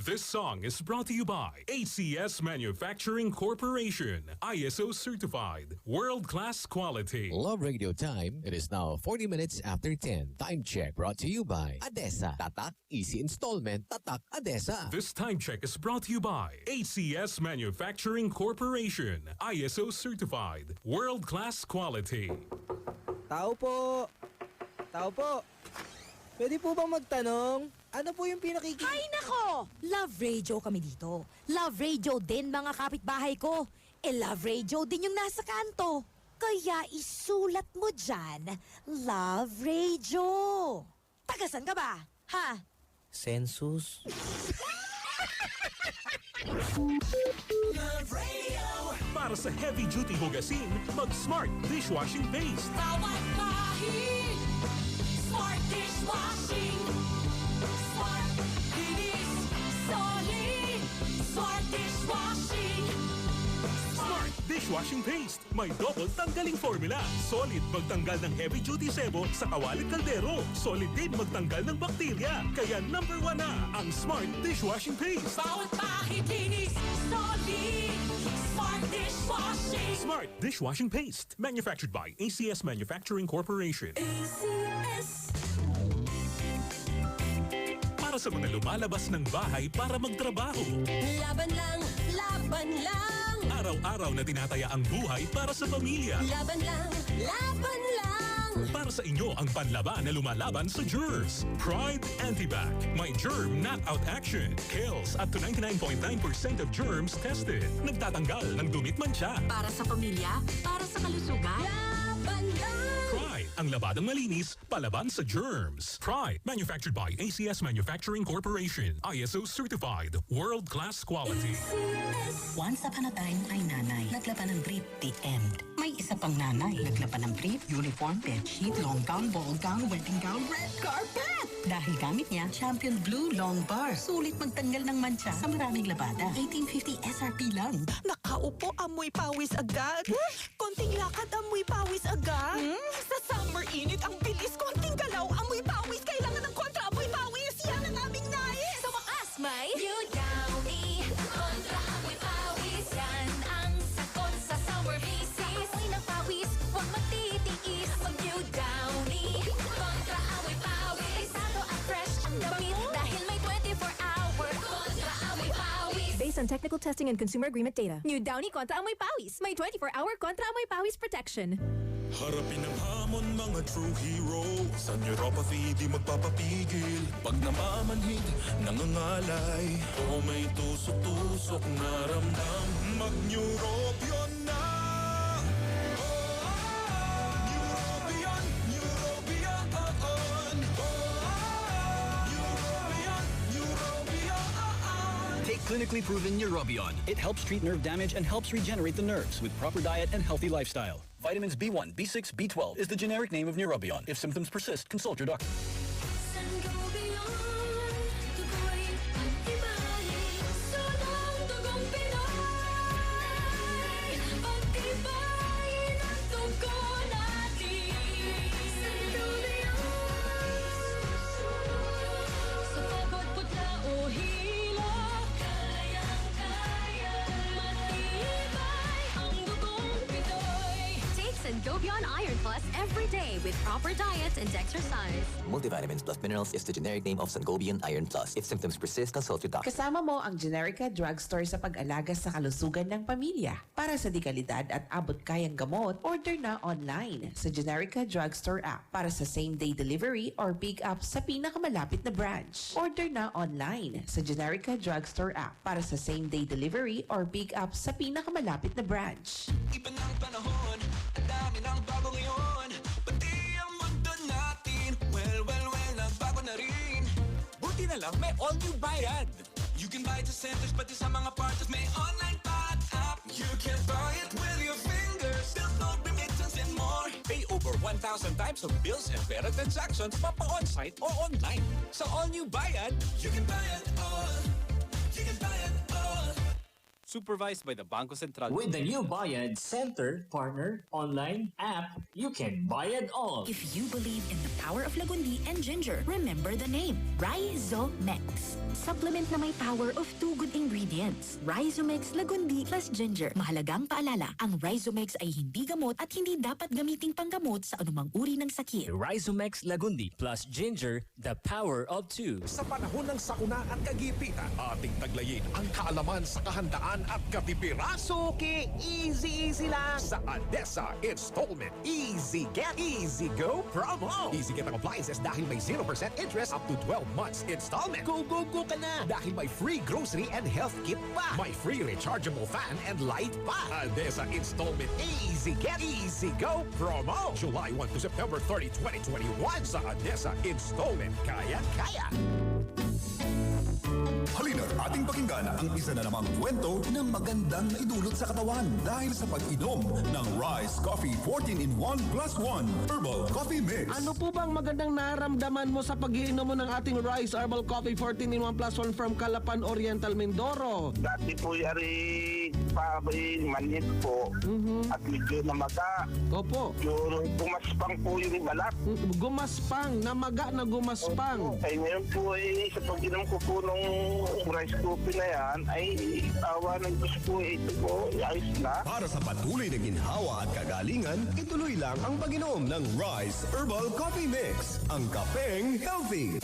This song is brought to you by ACS Manufacturing Corporation. ISO certified. World-class quality. Love Radio time. It is now 40 minutes after 10. Time check brought to you by ADESA. Tatak, easy installment. Tatak, ADESA. This time check is brought to you by ACS Manufacturing Corporation. ISO certified. World-class quality. Tao po! Tao po! Pwede po bang magtanong? Ano po yung pinakiki... Ay nako! Love radio kami dito. Love radio din mga kapitbahay ko. Love radio din yung nasa kanto. Kaya isulat mo dyan, Love Radio. Tagasan ka ba? Ha? Census? Love Radio. Para sa heavy-duty hugasin, mag-Smart Dishwashing Paste. Bawat bahid, Smart Dishwashing. Smart Linis, Solid. Smart Dishwashing. Smart Dishwashing Paste. May double tanggaling formula. Solid magtanggal ng heavy-duty sebo sa kawalit kaldero. Solid din magtanggal ng bakterya. Kaya number 1 na ang Smart Dishwashing Paste. Bawat bahid, linis, solid. Smart Dishwashing. Smart Dishwashing Paste. Manufactured by ACS Manufacturing Corporation. ACS. Para sa mga lumalabas ng bahay para magtrabaho. Laban lang, laban lang. Araw-araw na tinataya ang buhay para sa pamilya. Laban lang, laban lang. Para sa inyo ang panlaban na lumalaban sa germs. Pride Antibac. May germ knockout action. Kills up to 99.9% of germs tested. Nagtatanggal ng dumit mancha. Para sa pamilya, para sa kalusugan. Laban lang. Pride, ang labadang malinis, palaban sa germs. Pride, manufactured by ACS Manufacturing Corporation. ISO certified. World-class quality. Once upon a time ay nanay. Naglaban ng brief, the end. May isa pang nanay. Naglaban ng brief, uniform, bedsheet, long gown, ball gown, wedding gown, red carpet. Dahil gamit niya, Champion Blue Long Bar. Sulit magtanggal ng mancha sa maraming labada. 1850 SRP lang. Nakaupo, amoy pawis agad. Konting lakad, amoy pawis agad. Sa summer init, ang bilis. Konting galaw, amoy pawis. Kailangan ng kontra, amoy pawis. Yan ang aming nais. Sa wakas, may New Downy. Kontra amoy pawis. Yan ang sakon sa summer bisis. Amoy ng pawis, huwag magtitiis. Mag-New Downy. Kontra amoy pawis. Pesado at fresh ang damit. Dahil may 24-hour. Kontra amoy pawis. Based on technical testing and consumer agreement data. New Downy Kontra Amoy Pawis. May 24-hour Kontra Amoy Pawis protection. Harapin ang hamon mga true hero. Sa neuropathy di magpapapigil. Pag namamanhid, nangangalay. O may tusok-tusok na ramdam. Mag-Neurobion na. Neurobion, Neurobion. Take clinically proven Neurobion. It helps treat nerve damage and helps regenerate the nerves with proper diet and healthy lifestyle. Vitamins B1, B6, B12 is the generic name of Neurobion. If symptoms persist, consult your doctor. Sangobion Iron Plus every day with proper diet and exercise. Multivitamins plus minerals is the generic name of Sangobion Iron Plus. If symptoms persist, consult your doctor. Kasama mo ang Generica Drugstore sa pag-alaga sa kalusugan ng pamilya. Para sa dekalidad at abot-kayang gamot, order na online sa Generica Drugstore app. Para sa same-day delivery or pick-up sa pinakamalapit na branch. Order na online sa Generica Drugstore app. Para sa same-day delivery or pick-up sa pinakamalapit na branch. Iba ng panahon, ang dami ng bago ngayon. Pati ang mundo natin, well, nagbago na rin. Buti na lang may all-new Bayad. You can buy it sa centers, pati sa mga partners, may online Bayad app. You can buy it with your fingers, still no remittance and more. Pay over 1,000 types of bills and pera transactions, papa-on-site or online. Sa all-new Bayad, you can buy it all. You can buy it all. supervised by the Bangko Sentral. With the new Bayad Center, Partner, Online, App, you can Bayad all. If you believe in the power of Lagundi and ginger, remember the name, Rhizomex. Supplement na may power of 2 good ingredients. Rhizomex Lagundi plus ginger. Mahalagang paalala, ang Rhizomex ay hindi gamot at hindi dapat gamiting panggamot sa anumang uri ng sakit. Rhizomex Lagundi plus ginger, the power of 2. Sa panahon ng sakuna at kagipitan, ating taglayin ang kaalaman sa kahandaan at katipiran. Suki, easy lang. Sa ADESA Installment Easy Get, Easy Go promo. Easy Get ang appliances dahil may 0% interest up to 12 months installment. Go ka na. Dahil may free grocery and health kit pa. May free rechargeable fan and light pa. ADESA Installment Easy Get, Easy Go promo. July 1 to September 30, 2021 sa ADESA Installment. Kaya-kaya. Halina't ating pakinggan ang isa na namang kwento na magandang naidulot sa katawan dahil sa pag-inom ng Rise Coffee 14-in-1 plus 1 Herbal Coffee Mix. Ano po bang magandang naramdaman mo sa pag-iinom mo ng ating Rise Herbal Coffee 14-in-1 plus 1 from Calapan Oriental, Mindoro? Dati po yari manhid po at medyo namaga. Opo. Yung gumaspang po yung balat. Gumaspang, namaga na gumaspang. Ay ngayon po sa pag-inom ko po nung rice coffee na yan, ay awa ng Diyos po, ito po, ayos na. Para sa patuloy na ginhawa at kagalingan, ituloy lang ang pag-inom ng Rise Herbal Coffee Mix, ang kapeng healthy.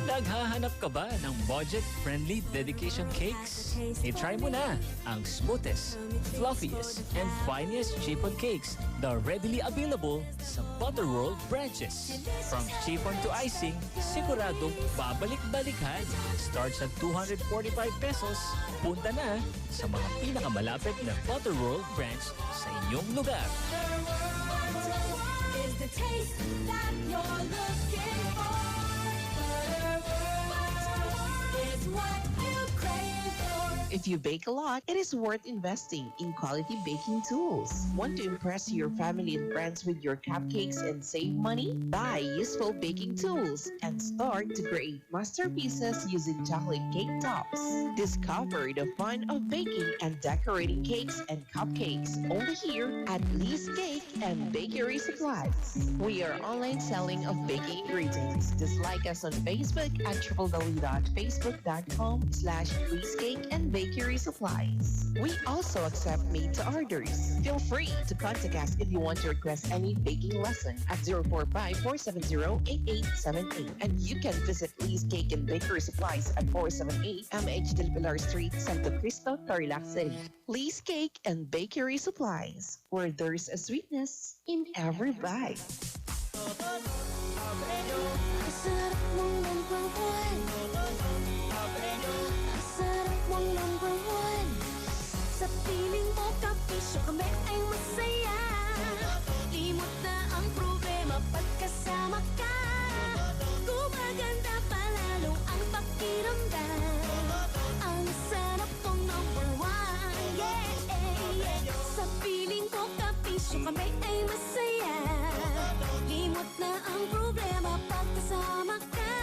Naghahanap ka ba ng budget-friendly dedication cakes? I-try mo na ang smoothest, fluffiest, and finest chiffon cakes na readily available sa Butterworld branches. From chiffon to icing, siguradong babalik-balikan. Starts at 245 pesos. Punta na sa mga pinakamalapit na Butterworld branch sa inyong lugar. Butterworld is the taste that you're looking for. Is what you crave for. If you bake a lot, it is worth investing in quality baking tools. Want to impress your family and friends with your cupcakes and save money? Buy useful baking tools and start to create masterpieces using chocolate cake tops. Discover the fun of baking and decorating cakes and cupcakes only here at Lee's Cake and Bakery Supplies. We are online selling of baking ingredients. Just like us on Facebook at www.facebook.com/Lee's Cake and Bakery Supplies. We also accept made to orders. Feel free to contact us if you want to request any baking lesson at 045-470-8878. And you can visit Lee's Cake and Bakery Supplies at 478 MH Del Pilar Street, Santo Cristo, Tarlac City. Lee's Cake and Bakery Supplies, where there's a sweetness in every bite. Sarap mong number one. Sarap mong number one. Sa piling mo, kapisyo kami ay masaya. Limot na ang problema pagkasama ka. Gumaganda palalo ang pakiramdam. Ang sarap mong number one. Yeah. Sa piling mo, kapisyo kami ay masaya. Limot na ang problema pagkasama ka.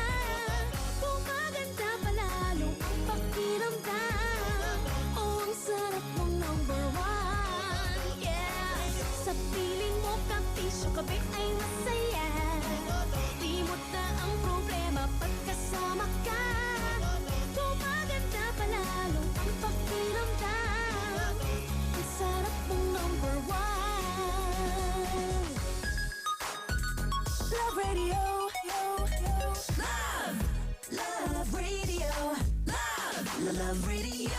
Gumaganda palalo ang pakiramdam. Oh, ang sarap mong number one. Yeah. Sa piling mo, kapisyo kabi ay masaya. Limot na ang problema pagkasama ka. Gumaganda palalo ang pakiramdam. Ang sarap mong number one. Love Radio. Love Radio. Love Radio.